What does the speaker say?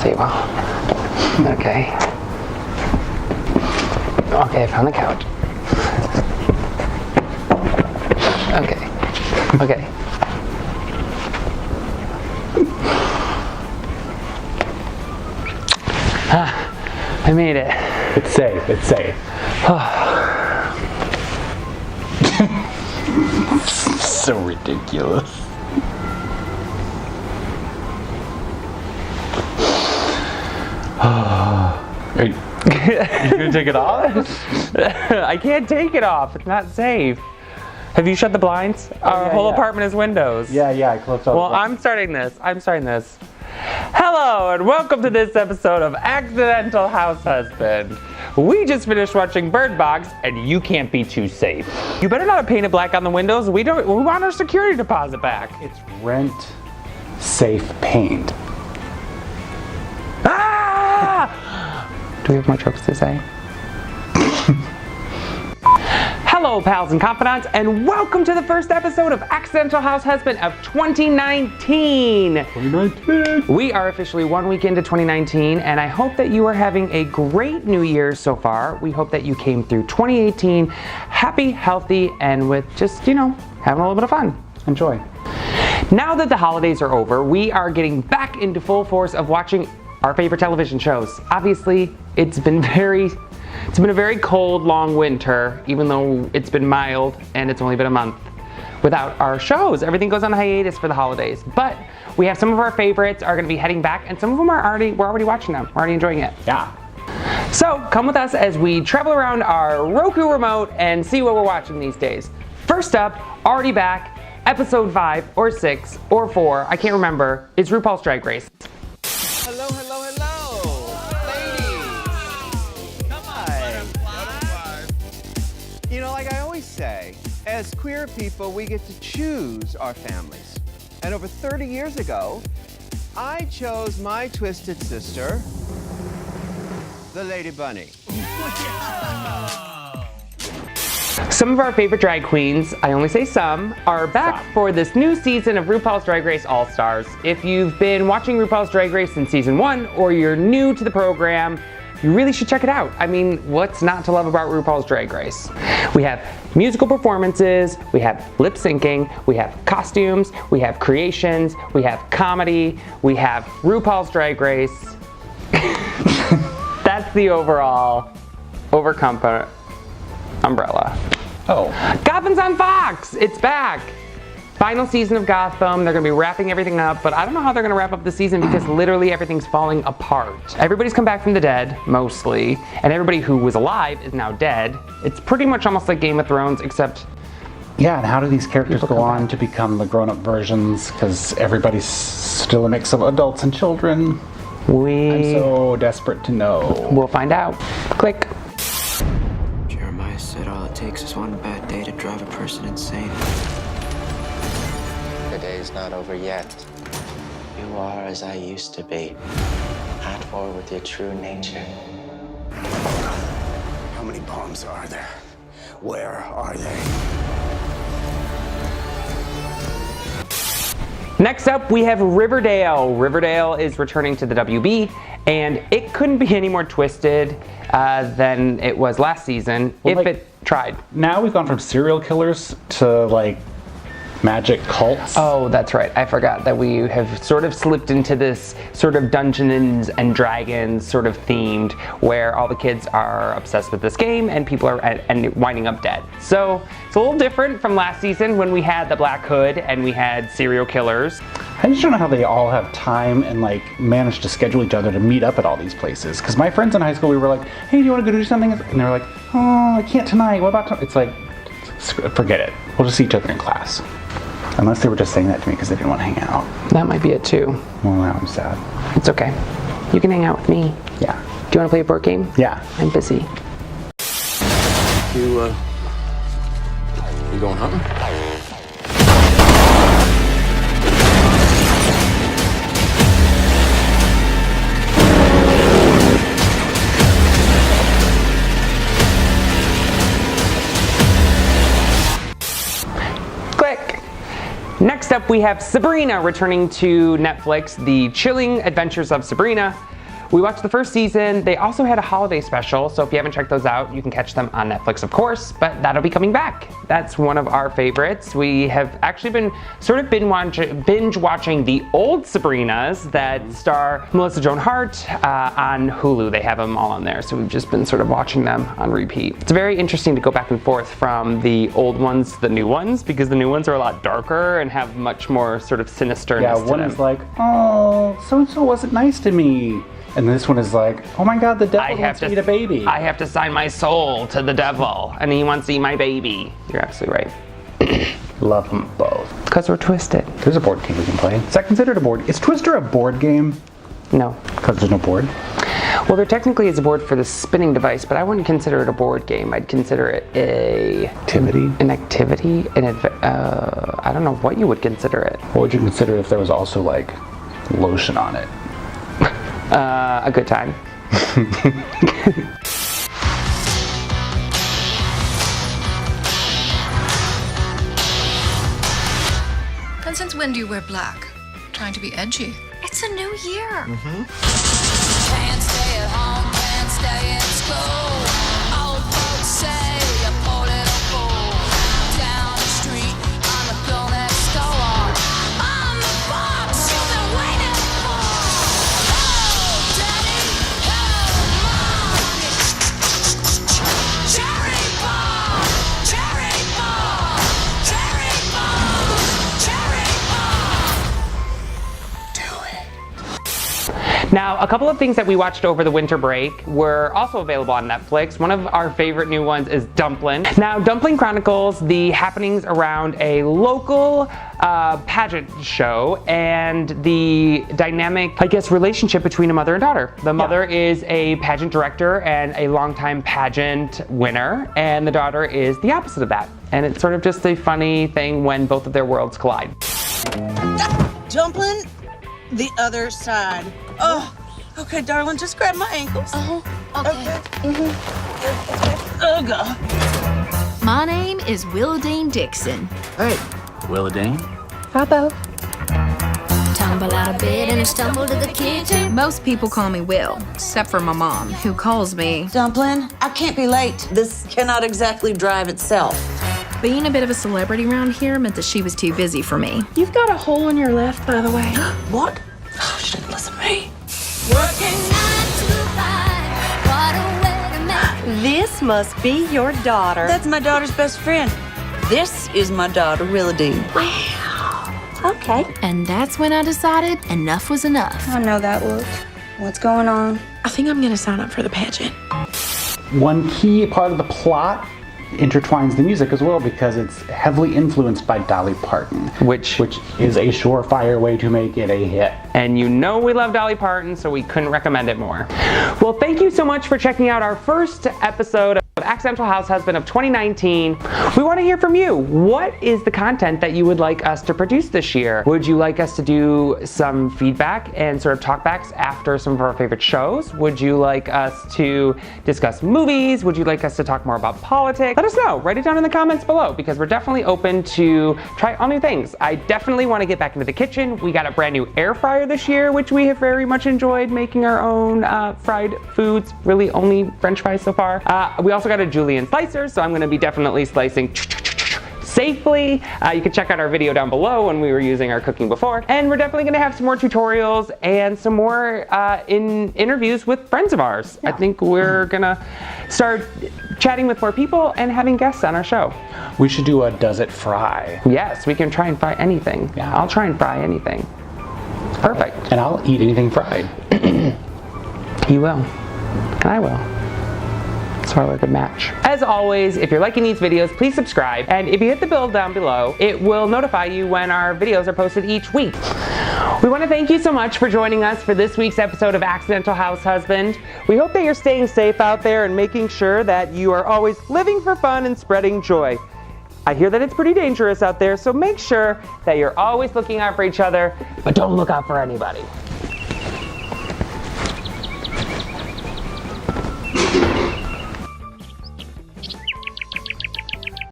table. Okay. Okay, I found the couch. Okay. Okay. I made it. It's safe. It's safe. So ridiculous. Are you gonna take it off? I can't take it off. It's not safe. Have you shut the blinds? Our whole apartment is windows. Yeah, I closed all the Well, blinds. I'm starting this. Hello, and welcome to this episode of Accidental House Husband. We just finished watching Bird Box, and you can't be too safe. You better not have painted black on the windows. We want our security deposit back. It's rent safe paint. Ah! Do we have more jokes to say? Hello, pals and confidants, and welcome to the first episode of Accidental House Husband of 2019. 2019. We are officially 1 week into 2019, and I hope that you are having a great New Year so far. We hope that you came through 2018 happy, healthy, and with just, having a little bit of fun. Enjoy. Now that the holidays are over, we are getting back into full force of watching our favorite television shows. Obviously, it's been a very cold, long winter, even though it's been mild and it's only been a month without our shows. Everything goes on hiatus for the holidays. But we have some of our favorites are going to be heading back, and some of them we're already watching them. We're already enjoying it. Yeah. So come with us as we travel around our Roku remote and see what we're watching these days. First up, already back, episode 5 or 6 or 4, I can't remember, is RuPaul's Drag Race. Hello, hello, hello. Ladies. Come on. Like I always say, as queer people, we get to choose our families. And over 30 years ago, I chose my twisted sister, the Lady Bunny. Some of our favorite drag queens, I only say some, are back for this new season of RuPaul's Drag Race All-Stars. If you've been watching RuPaul's Drag Race since season 1, or you're new to the program, you really should check it out. I mean, what's not to love about RuPaul's Drag Race? We have musical performances, we have lip syncing, we have costumes, we have creations, we have comedy, we have RuPaul's Drag Race. That's the overall umbrella. Oh. Gotham's on Fox! It's back! Final season of Gotham. They're gonna be wrapping everything up, but I don't know how they're gonna wrap up the season because literally everything's falling apart. Everybody's come back from the dead, mostly, and everybody who was alive is now dead. It's pretty much almost like Game of Thrones, except... Yeah, and how do these characters go on to become the grown-up versions? Because everybody's still a mix of adults and children. I'm so desperate to know. We'll find out. Click. Jeremiah said all it takes is one bad day to drive a person insane. The day's not over yet. You are as I used to be, at war with your true nature. How many bombs are there? Where are they? Next up, we have Riverdale. Riverdale is returning to the WB, and it couldn't be any more twisted than it was last season, if it tried. Now we've gone from serial killers to, magic cults. Oh, that's right. I forgot that we have sort of slipped into this sort of Dungeons and Dragons sort of themed where all the kids are obsessed with this game and people are winding up dead. So it's a little different from last season when we had the Black Hood and we had serial killers. I just don't know how they all have time and manage to schedule each other to meet up at all these places. Because my friends in high school, we were like, hey, do you want to go do something? And they were like, oh, I can't tonight. What about tonight? It's like, forget it. We'll just see each other in class. Unless they were just saying that to me because they didn't want to hang out. That might be it too. Well, now I'm sad. It's okay. You can hang out with me. Yeah. Do you want to play a board game? Yeah. I'm busy. You going hunting? Click. Next Next up, we have Sabrina returning to Netflix, The Chilling Adventures of Sabrina. We watched the first season. They also had a holiday special, so if you haven't checked those out, you can catch them on Netflix, of course, but that'll be coming back. That's one of our favorites. We have actually been sort of binge watching the old Sabrinas that star Melissa Joan Hart on Hulu. They have them all on there, so we've just been sort of watching them on repeat. It's very interesting to go back and forth from the old ones to the new ones, because the new ones are a lot darker and have much more sort of sinisterness to them. Yeah, one is like, oh, so-and-so wasn't nice to me. And this one is like, oh my god, the devil wants to eat a baby. I have to sign my soul to the devil, and he wants to eat my baby. You're absolutely right. Love them both. Because we're twisted. There's a board game we can play. Is that considered a board? Is Twister a board game? No. Because there's no board? Well, there technically is a board for the spinning device, but I wouldn't consider it a board game. I'd consider it an activity. I don't know what you would consider it. What would you consider if there was also like lotion on it? A good time. And since when do you wear black? Trying to be edgy. It's a new year. Can't stay at home, can't stay in school. Old folks say a poor little fool. Down the street on the girl next door. On the box you've been waiting for. Oh, Daddy, oh, Mom. Cherry bomb, cherry bomb, cherry bomb, cherry bomb. Do it. Now, a couple of things that we watched over the winter break were also available on Netflix. One of our favorite new ones is Dumpling. Now, Dumpling chronicles the happenings around a local pageant show and the dynamic, I guess, relationship between a mother and daughter. The mother is a pageant director and a longtime pageant winner, and the daughter is the opposite of that. And it's sort of just a funny thing when both of their worlds collide. Dumpling, the other side. Oh, okay, darling, just grab my ankles. Okay. Oh, God. My name is Willadine Dixon. Hey, Willadine. Bravo. Tumble out of bed and stumble to the kitchen. Most people call me Will, except for my mom, who calls me. Dumpling, I can't be late. This cannot exactly drive itself. Being a bit of a celebrity around here meant that she was too busy for me. You've got a hole in your left, by the way. What? Oh, she didn't listen to me. Working 9 to 5. What a way to make. This must be your daughter. That's my daughter's best friend. This is my daughter, Willadine. Okay. And that's when I decided enough was enough. I know that look. What's going on? I think I'm gonna sign up for the pageant. One key part of the plot intertwines the music as well because it's heavily influenced by Dolly Parton, which is a surefire way to make it a hit. And you know we love Dolly Parton, so we couldn't recommend it more. Well, thank you so much for checking out our first episode of Accidental House Husband of 2019. We want to hear from you. What is the content that you would like us to produce this year? Would you like us to do some feedback and sort of talkbacks after some of our favorite shows? Would you like us to discuss movies? Would you like us to talk more about politics? Let us know. Write it down in the comments below because we're definitely open to try all new things. I definitely want to get back into the kitchen. We got a brand new air fryer this year, which we have very much enjoyed making our own fried foods, really only French fries so far. We also got a julienne slicer, so I'm going to be definitely slicing safely. You can check out our video down below when we were using our cooking before. And we're definitely going to have some more tutorials and some more interviews with friends of ours. Yeah. I think we're going to start chatting with more people and having guests on our show. We should do a Does It Fry? Yes, we can try and fry anything. Yeah. I'll try and fry anything. Perfect. And I'll eat anything fried. You will. And I will. So we're a good match. As always, if you're liking these videos, please subscribe. And if you hit the bell down below, it will notify you when our videos are posted each week. We want to thank you so much for joining us for this week's episode of Accidental House Husband. We hope that you're staying safe out there and making sure that you are always living for fun and spreading joy. I hear that it's pretty dangerous out there, so make sure that you're always looking out for each other, but don't look out for anybody.